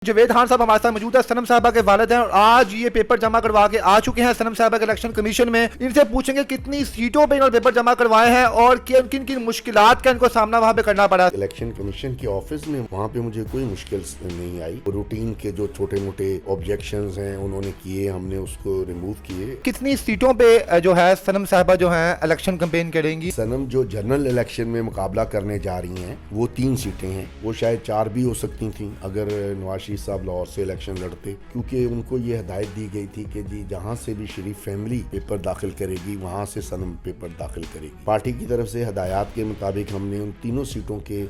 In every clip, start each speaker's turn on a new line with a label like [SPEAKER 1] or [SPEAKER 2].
[SPEAKER 1] जवेद खान साहब हमारे साथ मौजूद है। सनम साहबा के वालिद हैं और आज ये पेपर जमा करवा के आ चुके हैं सनम साहबा के इलेक्शन कमीशन में। इनसे पूछेंगे कितनी सीटों पे इन्होंने पेपर जमा करवाए हैं और किन किन किन मुश्किलात का इनको सामना वहाँ पे करना पड़ा।
[SPEAKER 2] इलेक्शन कमीशन के ऑफिस में वहाँ पे मुझे कोई मुश्किल नहीं आई। रूटीन के जो छोटे मोटे ऑब्जेक्शंस हैं उन्होंने किए, हमने उसको रिमूव किए।
[SPEAKER 1] कितनी सीटों पे जो है सनम साहबा जो है इलेक्शन कैंपेन करेंगी?
[SPEAKER 2] सनम जो जनरल इलेक्शन में मुकाबला करने जा रही हैं वो 3 सीटें हैं, वो शायद 4 भी हो सकती थी अगर नवाज शरीफ साहब लाहौर से इलेक्शन लड़ते, क्योंकि उनको ये हिदायत दी गई थी कि जी जहाँ से भी शरीफ फैमिली पेपर दाखिल करेगी वहाँ से सनम पेपर दाखिल करेगी। पार्टी की तरफ से हिदायत के मुताबिक हमने उन तीनों सीटों के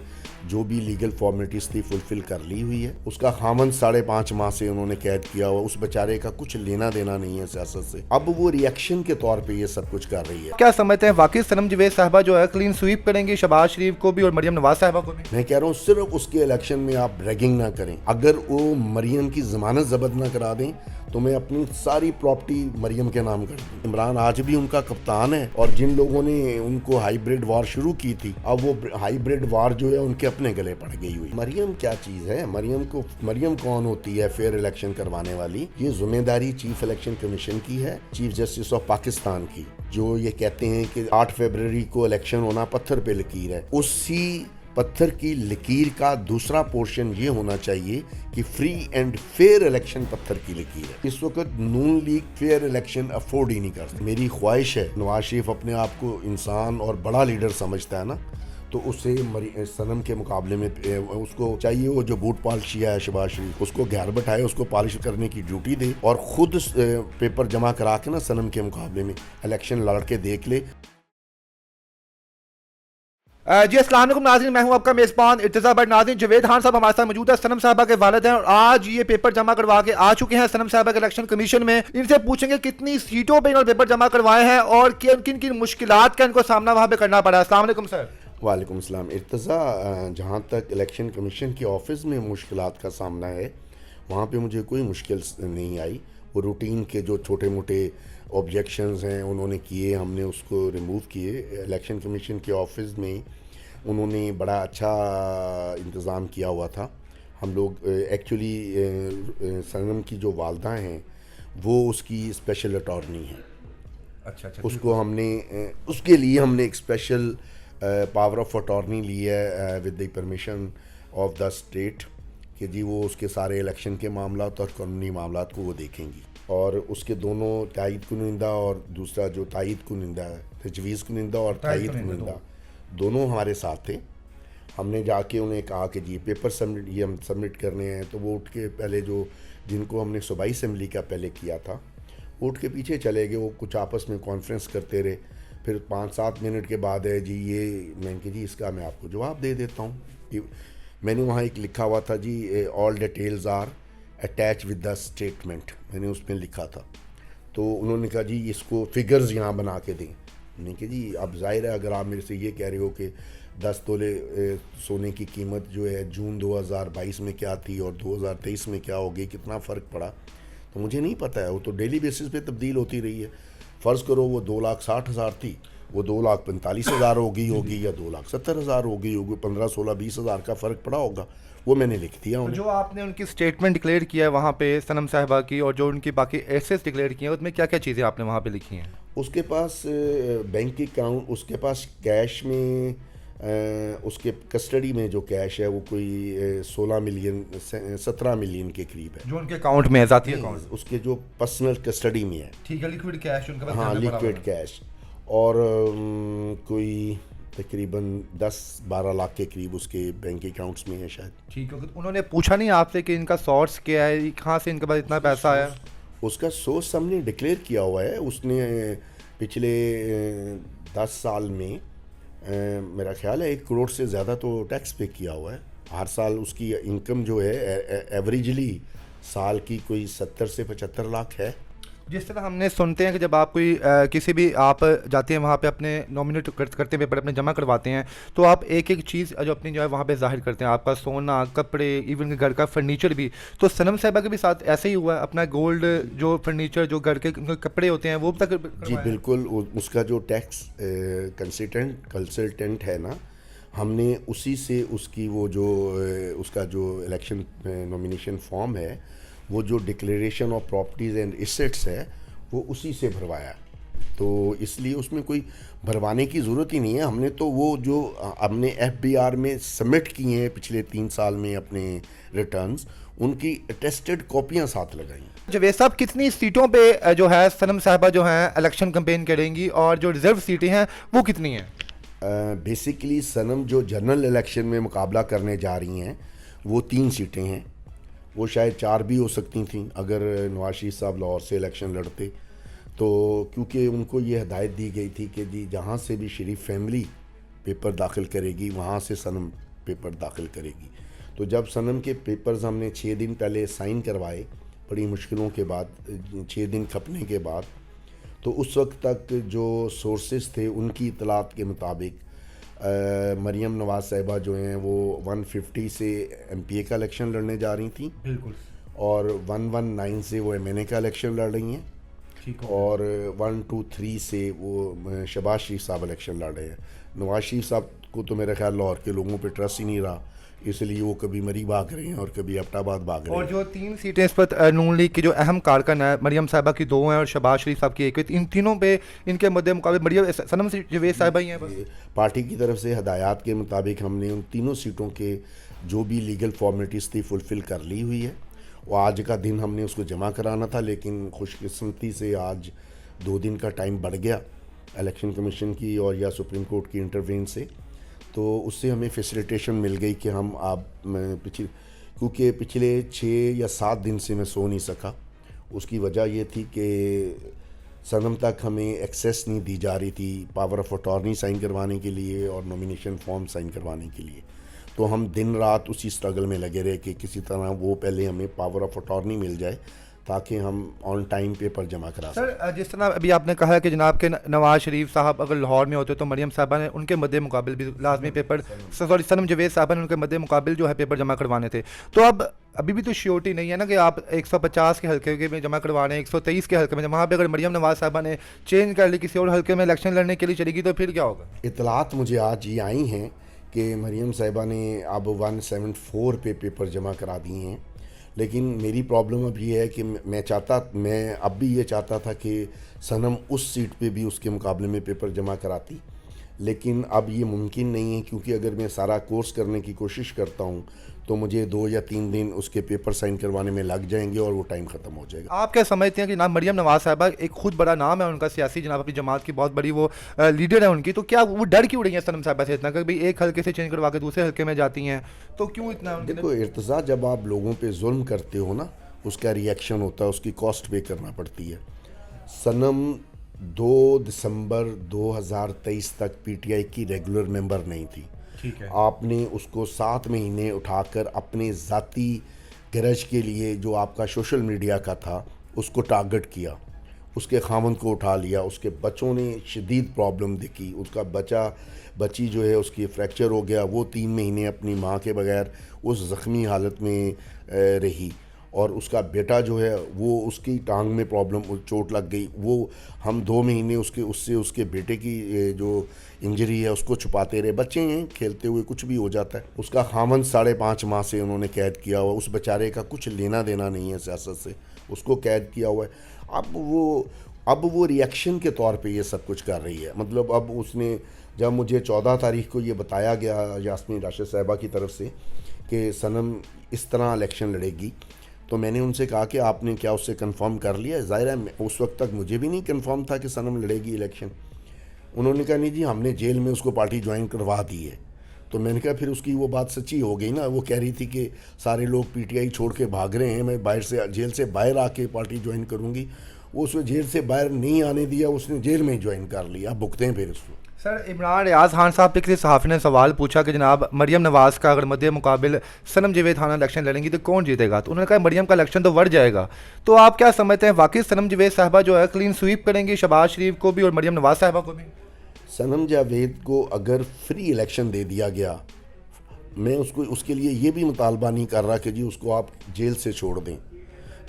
[SPEAKER 2] जो भी लीगल फॉर्मेलिटीज थी फुलफिल कर ली हुई है। उसका खामन 5.5 माह से उन्होंने कैद किया हुआ, उस बेचारे का कुछ लेना देना नहीं है सियासत से। अब वो रिएक्शन के तौर पे ये सब कुछ कर रही है।
[SPEAKER 1] क्या समझते हैं वाकई सनम जवेद साहबा जो है क्लीन स्वीप करेंगी शहबाज शरीफ को भी और मरियम नवाज साहबा को भी?
[SPEAKER 2] मैं कह रहा हूँ सिर्फ उसके इलेक्शन में आप रैगिंग ना करें। अगर वो मरियम की जमानत जब्त ना करा दें तो मैं अपनी सारी प्रॉपर्टी मरियम के नाम कर दूं। इमरान आज भी उनका कप्तान है और जिन लोगों ने उनको हाइब्रिड वार शुरू की थी अब वो हाइब्रिड वार जो है उनके अपने गले पड़ गई हुई। मरियम क्या चीज है? मरियम कौन होती है फेयर इलेक्शन करवाने वाली? ये जिम्मेदारी चीफ इलेक्शन कमीशन की है, चीफ जस्टिस ऑफ पाकिस्तान की, जो ये कहते हैं कि 8 फरवरी को इलेक्शन होना पत्थर पे लकीर है। उसी पत्थर की लकीर का दूसरा पोर्शन ये होना चाहिए कि फ्री एंड फेयर इलेक्शन पत्थर की लकीर है। इस वक्त नून लीग फेयर इलेक्शन अफोर्ड ही नहीं कर सकती। मेरी ख्वाहिश है नवाज शरीफ अपने आप को इंसान और बड़ा लीडर समझता है ना, तो उससे सनम के मुकाबले में उसको चाहिए वो जो बूट पॉलिश है शहबाज शरीफ उसको घर बैठाए, उसको पॉलिश करने की ड्यूटी दे और खुद पेपर जमा करा के ना सनम के मुकाबले में इलेक्शन लड़ के देख ले।
[SPEAKER 1] जी अस्सलाम वालेकुम नाज़रीन, मैं हूं आपका मेज़बान इर्तिज़ा बट। नाज़रीन जवेद खान साहब हमारे साथ मौजूद है। सनम साहबा के वालिद हैं और आज ये पेपर जमा करवा के आ चुके हैं सनम साहबा के इलेक्शन कमीशन में। इनसे पूछेंगे कितनी सीटों पे इन्होंने पेपर जमा करवाए हैं और किन किन किन मुश्किलात का इनको सामना वहाँ पे करना पड़ा। अस्सलाम वालेकुम सर।
[SPEAKER 2] वालेकुम अस्सलाम। इर्तिज़ा, जहाँ तक इलेक्शन कमीशन के ऑफिस में मुश्किलात का सामना है वहाँ पे मुझे कोई मुश्किल नहीं आई। वो रूटीन के जो छोटे मोटे ऑब्जेक्शंस हैं उन्होंने किए, हमने उसको रिमूव किए। इलेक्शन कमीशन के ऑफिस में उन्होंने बड़ा अच्छा इंतज़ाम किया हुआ था। हम लोग एक्चुअली सनम की जो वालदा हैं वो उसकी स्पेशल अटॉर्नी हैं।
[SPEAKER 1] अच्छा।
[SPEAKER 2] उसको हमने उसके लिए हमने एक स्पेशल पावर ऑफ अटॉर्नी ली है with the permission of the state कि जी वो उसके सारे इलेक्शन के मामलात और कानूनी मामलात को वो देखेंगी। और उसके दोनों तायद कुनिंदा और दूसरा जो तायद कुनिंदा है, तजवीज़ कुनिंदा और तायद कुनिंदा, दोनों हमारे साथ थे। हमने जाके उन्हें कहा कि जी पेपर सबमिट करने हैं, तो वो उठ के पहले जो जिनको हमने सूबाई असम्बली का पहले किया था वो उठ के पीछे चले गए। वो कुछ आपस में कॉन्फ्रेंस करते रहे। फिर 5-7 मिनट के बाद है जी ये मैं कि जी इसका मैं आपको जवाब दे देता हूँ। मैंने वहाँ एक लिखा हुआ था जी all details are attach with the statement, मैंने उसमें लिखा था। तो उन्होंने कहा जी इसको फिगर्स यहाँ बना के दें। मैंने कहा जी अब जाहिर है अगर आप मेरे से ये कह रहे हो कि 10 तोले सोने की कीमत जो है जून 2022 में क्या थी और 2023 में क्या हो गई, कितना फ़र्क पड़ा, तो मुझे नहीं पता है। वो तो डेली बेसिस पे तब्दील होती रही है। फ़र्ज़ करो वो 2,60,000 थी, वो 2,45,000 हो गई होगी या 2,70,000 हो गई होगी, 15, 16, 20,000 का फ़र्क पड़ा होगा। वो मैंने लिख दिया
[SPEAKER 1] तो
[SPEAKER 2] उन्हें।
[SPEAKER 1] जो आपने उनकी स्टेटमेंट डिक्लेयर किया है वहाँ पे सनम साहबा की और जो उनकी बाकी एसेट्स डिक्लेयर किए हैं उसमें क्या क्या चीज़ें आपने वहाँ पे लिखी हैं?
[SPEAKER 2] उसके पास बैंक अकाउंट, उसके पास कैश में उसके कस्टडी में जो कैश है वो कोई 16 मिलियन 17 मिलियन के करीब है
[SPEAKER 1] जो उनके अकाउंट में है, ज़ाती अकाउंट।
[SPEAKER 2] उसके जो पर्सनल कस्टडी में है।
[SPEAKER 1] ठीक है, लिक्विड कैश उनके पास।
[SPEAKER 2] हाँ, लिक्विड कैश। और कोई तकरीबन 10-12 लाख के करीब उसके बैंक अकाउंट्स में है शायद।
[SPEAKER 1] ठीक है, उन्होंने पूछा नहीं आपसे कि इनका सोर्स क्या है, कहाँ से इनके पास इतना पैसा आया?
[SPEAKER 2] उसका सोर्स हमने डिक्लेयर किया हुआ है। उसने पिछले 10 साल में मेरा ख्याल है 1 करोड़ से ज़्यादा तो टैक्स पे किया हुआ है। हर साल उसकी इनकम जो है एवरेजली साल की कोई 70 से 75 लाख है।
[SPEAKER 1] जिस तरह हमने सुनते हैं कि जब आप कोई किसी भी आप जाते हैं वहाँ पे अपने नॉमिनेट करते हैं, पेपर अपने जमा करवाते हैं, तो आप एक एक चीज़ जो अपनी जो है वहाँ पे जाहिर करते हैं, आपका सोना, कपड़े, इवन घर का फर्नीचर भी। तो सनम साहिबा के भी साथ ऐसे ही हुआ, अपना गोल्ड जो फर्नीचर जो घर के कपड़े होते हैं वो तक?
[SPEAKER 2] जी बिल्कुल। उसका जो टैक्स कंसल्टेंट है ना हमने उसी से उसकी वो जो उसका जो इलेक्शन नॉमिनेशन फॉर्म है, वो जो declaration of properties and assets है, वो उसी से भरवाया। तो इसलिए उसमें कोई भरवाने की ज़रूरत ही नहीं है। हमने तो वो जो हमने एफबीआर में सबमिट किए हैं पिछले 3 साल में अपने रिटर्न्स, उनकी अटेस्टेड कॉपियाँ साथ लगाई हैं।
[SPEAKER 1] जावेद साहब, कितनी सीटों पे जो है सनम साहबा जो हैं इलेक्शन कैंपेन करेंगी और जो रिजर्व सीटें हैं वो कितनी हैं?
[SPEAKER 2] बेसिकली सनम जो जनरल इलेक्शन में मुकाबला करने जा रही हैं वो 3 सीटें हैं। वो शायद 4 भी हो सकती थी अगर नवाज शरीफ साहब लाहौर से इलेक्शन लड़ते। तो क्योंकि उनको ये हदायत दी गई थी कि जी जहाँ से भी शरीफ फैमिली पेपर दाखिल करेगी वहाँ से सनम पेपर दाखिल करेगी। तो जब सनम के पेपर्स हमने 6 दिन पहले साइन करवाए, बड़ी मुश्किलों के बाद, 6 दिन खपने के बाद, तो उस वक्त तक जो सोर्सेस थे उनकी इतलात के मुताबिक मरियम नवाज़ साहिबा जो हैं वो 150 से एमपीए का इलेक्शन लड़ने जा रही थी,
[SPEAKER 1] बिल्कुल,
[SPEAKER 2] और 119 से वो एमएनए का इलेक्शन लड़ रही हैं,
[SPEAKER 1] ठीक
[SPEAKER 2] और 123 से वो शहबाज शरीफ साहब इलेक्शन लड़ रहे हैं। नवाज शरीफ साहब को तो मेरे ख्याल लाहौर के लोगों पे ट्रस्ट ही नहीं रहा, इसलिए वो कभी मरी भाग रहे हैं और कभी एबटाबाद भाग रहे
[SPEAKER 1] और
[SPEAKER 2] हैं।
[SPEAKER 1] जो 3 सीटें इस पर नून लीग की जो अहम कारकन है, मरियम साहिबा की 2 हैं और शहबाज शरीफ साहब की 1 है, इन तीनों पे इनके मद्दे मुकाबले मरियम सनम जावेद साहिबा ही हैं बस।
[SPEAKER 2] पार्टी की तरफ से हदायत के मुताबिक हमने उन तीनों सीटों के जो भी लीगल फॉर्मेलिटीज़ थी फुलफ़िल कर ली हुई है। और आज का दिन हमने उसको जमा कराना था, लेकिन खुशकिस्मती से आज 2 दिन का टाइम बढ़ गया इलेक्शन कमीशन की और या सुप्रीम कोर्ट की इंटरवेन से। तो उससे हमें फैसिलिटेशन मिल गई कि हम आप क्योंकि पिछले 6 या 7 दिन से मैं सो नहीं सका। उसकी वजह ये थी कि सनम तक हमें एक्सेस नहीं दी जा रही थी पावर ऑफ अटॉर्नी साइन करवाने के लिए और नॉमिनेशन फॉर्म साइन करवाने के लिए। तो हम दिन रात उसी स्ट्रगल में लगे रहे कि किसी तरह वो पहले हमें पावर ऑफ अटॉर्नी मिल जाए ताकि हम ऑन टाइम पेपर जमा करा सकें।
[SPEAKER 1] सर, जिस तरह अभी आपने कहा है कि जनाब के नवाज शरीफ साहब अगर लाहौर में होते तो मरियम साहबा ने उनके मद्दे मुकाबिल भी लाजमी पेपर, सॉरी सनम जावेद साहबा ने उनके मद्दे मुकाबिल जो है पेपर जमा करवाने थे। तो अब अभी भी तो श्योरिटी नहीं है ना कि आप 150 के हल्के में जमा करवा रहे हैं, 123 के हल्के में, वहाँ पे अगर मरियम नवाज साहबा ने चेंज कर ली, किसी और हल्के में इलेक्शन लड़ने के लिए चलेगी तो फिर क्या होगा?
[SPEAKER 2] इतलात मुझे आज ये आई हैं कि मरियम साहिबा ने अब 174 पे पेपर जमा करा दिए हैं। लेकिन मेरी प्रॉब्लम अब ये है कि मैं अब भी ये चाहता था कि सनम उस सीट पे भी उसके मुकाबले में पेपर जमा कराती, लेकिन अब ये मुमकिन नहीं है क्योंकि अगर मैं सारा कोर्स करने की कोशिश करता हूँ तो मुझे 2 या 3 दिन उसके पेपर साइन करवाने में लग जाएंगे और वो टाइम ख़त्म हो जाएगा।
[SPEAKER 1] आप क्या समझते हैं कि जनाब मरियम नवाज साहबा एक खुद बड़ा नाम है उनका सियासी, जनाब अपनी जमात की बहुत बड़ी वो लीडर है उनकी, तो क्या वो डर क्यों रही है सनम साहबा से इतना कि भाई एक हल्के से चेंज करवा के दूसरे हल्के में जाती हैं, तो क्यों इतना
[SPEAKER 2] देखो इर्तिज़ा, जब आप लोगों पे जुल्म करते हो ना, उसका रिएक्शन होता है, उसकी कॉस्ट पे करना पड़ती है। सनम 2 दिसंबर 2023 तक पीटीआई की रेगुलर मेंबर नहीं थी।
[SPEAKER 1] ठीक है,
[SPEAKER 2] आपने उसको 7 महीने उठाकर अपने ज़ाती गरज के लिए जो आपका सोशल मीडिया का था उसको टारगेट किया, उसके खामन को उठा लिया, उसके बच्चों ने शदीद प्रॉब्लम देखी, उसका बच्ची जो है उसकी फ्रैक्चर हो गया, वो 3 महीने अपनी माँ के बगैर उस ज़ख्मी हालत में रही, और उसका बेटा जो है वो उसकी टांग में प्रॉब्लम चोट लग गई, वो हम 2 महीने उसके बेटे की जो इंजरी है उसको छुपाते रहे। बच्चे हैं, खेलते हुए कुछ भी हो जाता है। उसका खामन 5.5 माह से उन्होंने कैद किया हुआ, उस बेचारे का कुछ लेना देना नहीं है सियासत से, उसको कैद किया हुआ है। अब वो रिएक्शन के तौर पे ये सब कुछ कर रही है। मतलब अब उसने, जब मुझे 14 तारीख को ये बताया गया यास्मीन राशिद साहिबा की तरफ से कि सनम इस तरह इलेक्शन लड़ेगी, तो मैंने उनसे कहा कि आपने क्या उससे कंफर्म कर लिया? ज़ाहिर है उस वक्त तक मुझे भी नहीं कंफर्म था कि सनम लड़ेगी इलेक्शन। उन्होंने कहा नहीं जी, हमने जेल में उसको पार्टी ज्वाइन करवा दी है। तो मैंने कहा फिर उसकी वो बात सच्ची हो गई ना। वो कह रही थी कि सारे लोग पीटीआई छोड़ के भाग रहे हैं, मैं जेल से बाहर आके पार्टी ज्वाइन करूँगी। वो उसको जेल से बाहर नहीं आने दिया, उसने जेल में ही ज्वाइन कर लिया। अब भुगते हैं फिर उसको।
[SPEAKER 1] सर, इमरान रियाज खान साहब पे किसी सहाफ़ी ने सवाल पूछा कि जनाब मरियम नवाज़ का अगर मद्दे मुकाबिल सनम जावेद खान इलेक्शन लड़ेंगी तो कौन जीतेगा? तो उन्होंने कहा मरियम का इलेक्शन तो बढ़ जाएगा। तो आप क्या समझते हैं, वाकई सनम जावेद साहबा जो है क्लीन स्वीप करेंगी शहबाज शरीफ को भी और मरियम नवाज़ साहबा को भी?
[SPEAKER 2] सनम जावेद को अगर फ्री इलेक्शन दे दिया गया, मैं उसके लिए ये भी मुतालबा नहीं कर रहा कि जी उसको आप जेल से छोड़ दें।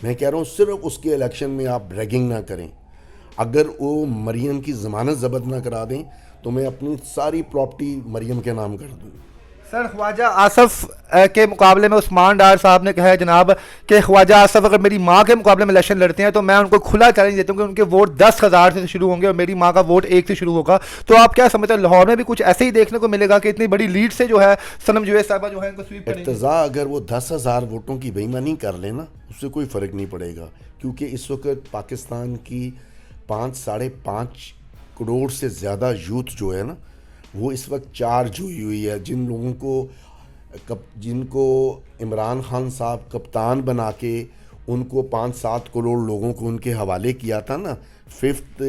[SPEAKER 2] मैं कह रहा हूँ सिर्फ उसके इलेक्शन में आप ड्रैगिंग ना करें। अगर वो मरियम की ज़मानत ज़ब्त ना करा दें तो मैं अपनी सारी प्रॉपर्टी मरियम के नाम कर दूँ।
[SPEAKER 1] सर ख्वाजा आसफ के मुकाबले में उस्मान डार साहब ने कहा है जनाब कि ख्वाजा आसफ अगर मेरी माँ के मुकाबले में इलेक्शन लड़ते हैं तो मैं उनको खुला चैलेंज देता हूँ कि उनके वोट 10,000 से शुरू होंगे और मेरी माँ का वोट 1 से शुरू होगा। तो आप क्या समझते हैं लाहौर में भी कुछ ऐसे ही देखने को मिलेगा कि इतनी बड़ी लीड से जो है सनम जवेद साहबा जो है इनको स्वीप करेंगे?
[SPEAKER 2] इर्तज़ा अगर वो 10,000 वोटों की बेईमानी कर लेना उससे कोई फ़र्क नहीं पड़ेगा, क्योंकि इस वक्त पाकिस्तान की 5-5.5 करोड़ से ज़्यादा यूथ जो है ना, वो इस वक्त चार्ज हुई है। जिन लोगों को जिनको इमरान खान साहब कप्तान बना के उनको 5-7 करोड़ लोगों को उनके हवाले किया था ना, 5th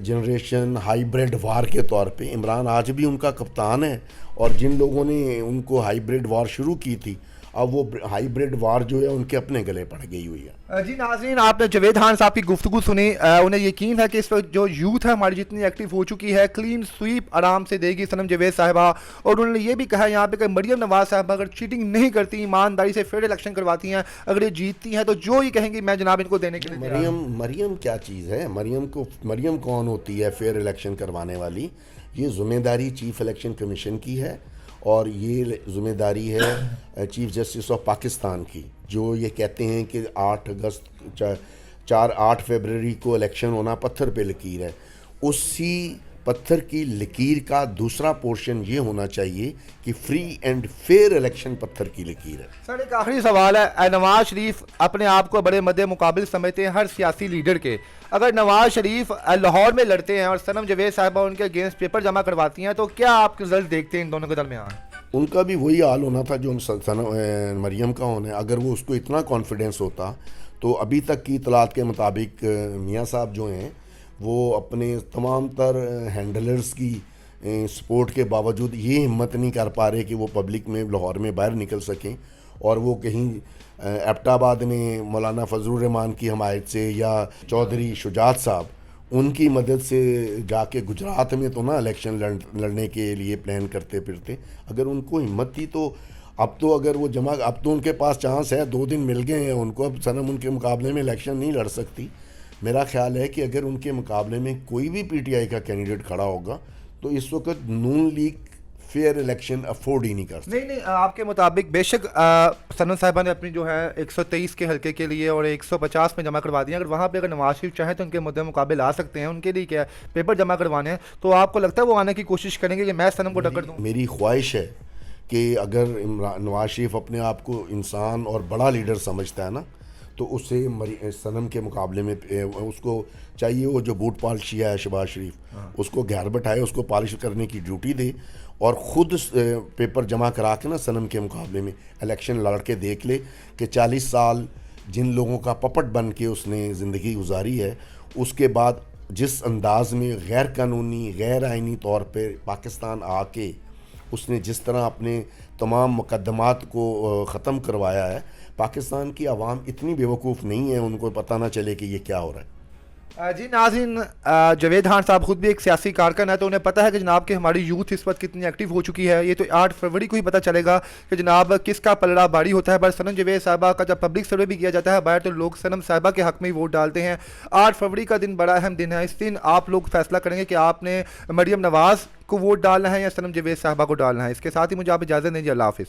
[SPEAKER 2] जनरेशन हाइब्रिड वार के तौर पे, इमरान आज भी उनका कप्तान है। और जिन लोगों ने उनको हाइब्रिड वार शुरू की थी, अब वो हाइब्रिड वार जो है उनके अपने गले पड़ गई हुई है।
[SPEAKER 1] जी नाज़रीन, आपने जवेद खान साहब की गुफ्तगू सुनी। उन्हें यकीन है कि इस वक्त जो यूथ है हमारी जितनी एक्टिव हो चुकी है, क्लीन स्वीप आराम से देगी सनम जवेद साहिबा। और उन्होंने ये भी कहा यहाँ पे कि मरियम नवाज साहब अगर चीटिंग नहीं करती, ईमानदारी से फेयर इलेक्शन करवाती हैं, अगर ये जीतती हैं तो जो ही कहेंगी मैं जनाब इनको देने के लिए तैयार हूं।
[SPEAKER 2] मरियम क्या चीज़ है? मरियम कौन होती है फेयर इलेक्शन करवाने वाली? ये ज़िम्मेदारी चीफ इलेक्शन कमीशन की है और ये ज़िम्मेदारी है चीफ जस्टिस ऑफ पाकिस्तान की, जो ये कहते हैं कि 8 फरवरी को इलेक्शन होना पत्थर पे लकीर है। उसी पत्थर की लकीर का दूसरा पोर्शन ये होना चाहिए कि फ्री एंड फेयर इलेक्शन पत्थर की लकीर है।
[SPEAKER 1] सर एक आखिरी सवाल है, नवाज शरीफ अपने आप को बड़े मद्दे मुकाबिल समझते हैं हर सियासी लीडर के। अगर नवाज शरीफ लाहौर में लड़ते हैं और सनम जवेद साहिबा उनके अगेंस्ट पेपर जमा करवाती हैं तो क्या आप रिजल्ट देखते हैं इन दोनों के दरमियान?
[SPEAKER 2] उनका भी वही हाल होना था जो मरियम का होना है। अगर वो उसको इतना कॉन्फिडेंस होता तो अभी तक की इतलात के मुताबिक मियाँ साहब जो हैं वो अपने तमाम तर हैंडलर्स की सपोर्ट के बावजूद ये हिम्मत नहीं कर पा रहे कि वो पब्लिक में लाहौर में बाहर निकल सकें और वो कहीं एबटाबाद में मौलाना फजलुर रहमान की हमायत से या चौधरी शुजात साहब उनकी मदद से जाके गुजरात में तो ना इलेक्शन लड़ने के लिए प्लान करते फिरते। अगर उनको हिम्मत थी तो अब तो अगर वो अब तो उनके पास चांस है, 2 दिन मिल गए हैं उनको, अब सनम उनके मुकाबले में इलेक्शन नहीं लड़ सकती। मेरा ख्याल है कि अगर उनके मुकाबले में कोई भी पीटीआई का कैंडिडेट खड़ा होगा तो इस वक्त नून लीग फेयर इलेक्शन अफोर्ड ही नहीं कर सकती।
[SPEAKER 1] नहीं, आपके मुताबिक बेशक सनम साहिबा ने अपनी जो है 123 के हल्के के लिए और 150 में जमा करवा दिया। अगर वहाँ पे अगर नवाज शरीफ चाहे तो उनके मुद्दे मुकाबले आ सकते हैं, उनके लिए क्या पेपर जमा करवाने हैं, तो आपको लगता है वो आने की कोशिश करेंगे कि मैं सनम को टक्कर दूँ?
[SPEAKER 2] मेरी ख्वाहिश है कि अगर नवाज शरीफ अपने आप को इंसान और बड़ा लीडर समझता है ना, तो उससे सनम के मुकाबले में उसको चाहिए वो जो बूट पॉलिश है शहबाज शरीफ, उसको घर बैठाए, उसको पॉलिश करने की ड्यूटी दे और ख़ुद पेपर जमा करा के ना सनम के मुकाबले में इलेक्शन लड़ के देख ले कि 40 साल जिन लोगों का पपट बन के उसने ज़िंदगी गुजारी है, उसके बाद जिस अंदाज में गैर कानूनी गैर आइनी तौर पर पाकिस्तान आके उसने जिस तरह अपने तमाम मुकदमात को ख़त्म करवाया है, पाकिस्तान की आवाम इतनी बेवकूफ़ नहीं है उनको पता ना चले कि ये क्या हो रहा है।
[SPEAKER 1] जी नाज़रीन, जवेद खान साहब खुद भी एक सियासी कारकन है तो उन्हें पता है कि जनाब कि हमारी यूथ इस वक्त कितनी एक्टिव हो चुकी है। ये तो 8 फरवरी को ही पता चलेगा कि जनाब किसका पलड़ा भारी होता है। पर सनम जवेद साहिबा का जब पब्लिक सर्वे भी किया जाता है बाहर तो लोग सनम साहिबा के हक में ही वोट डालते हैं। 8 फरवरी का दिन बड़ा अहम दिन है। इस दिन आप लोग फैसला करेंगे कि आपने मरियम नवाज़ को वोट डालना है या सनम जवेद साहिबा को डालना है। इसके साथ ही मुझे आप इजाज़त दीजिए। अल्लाह हाफिज़।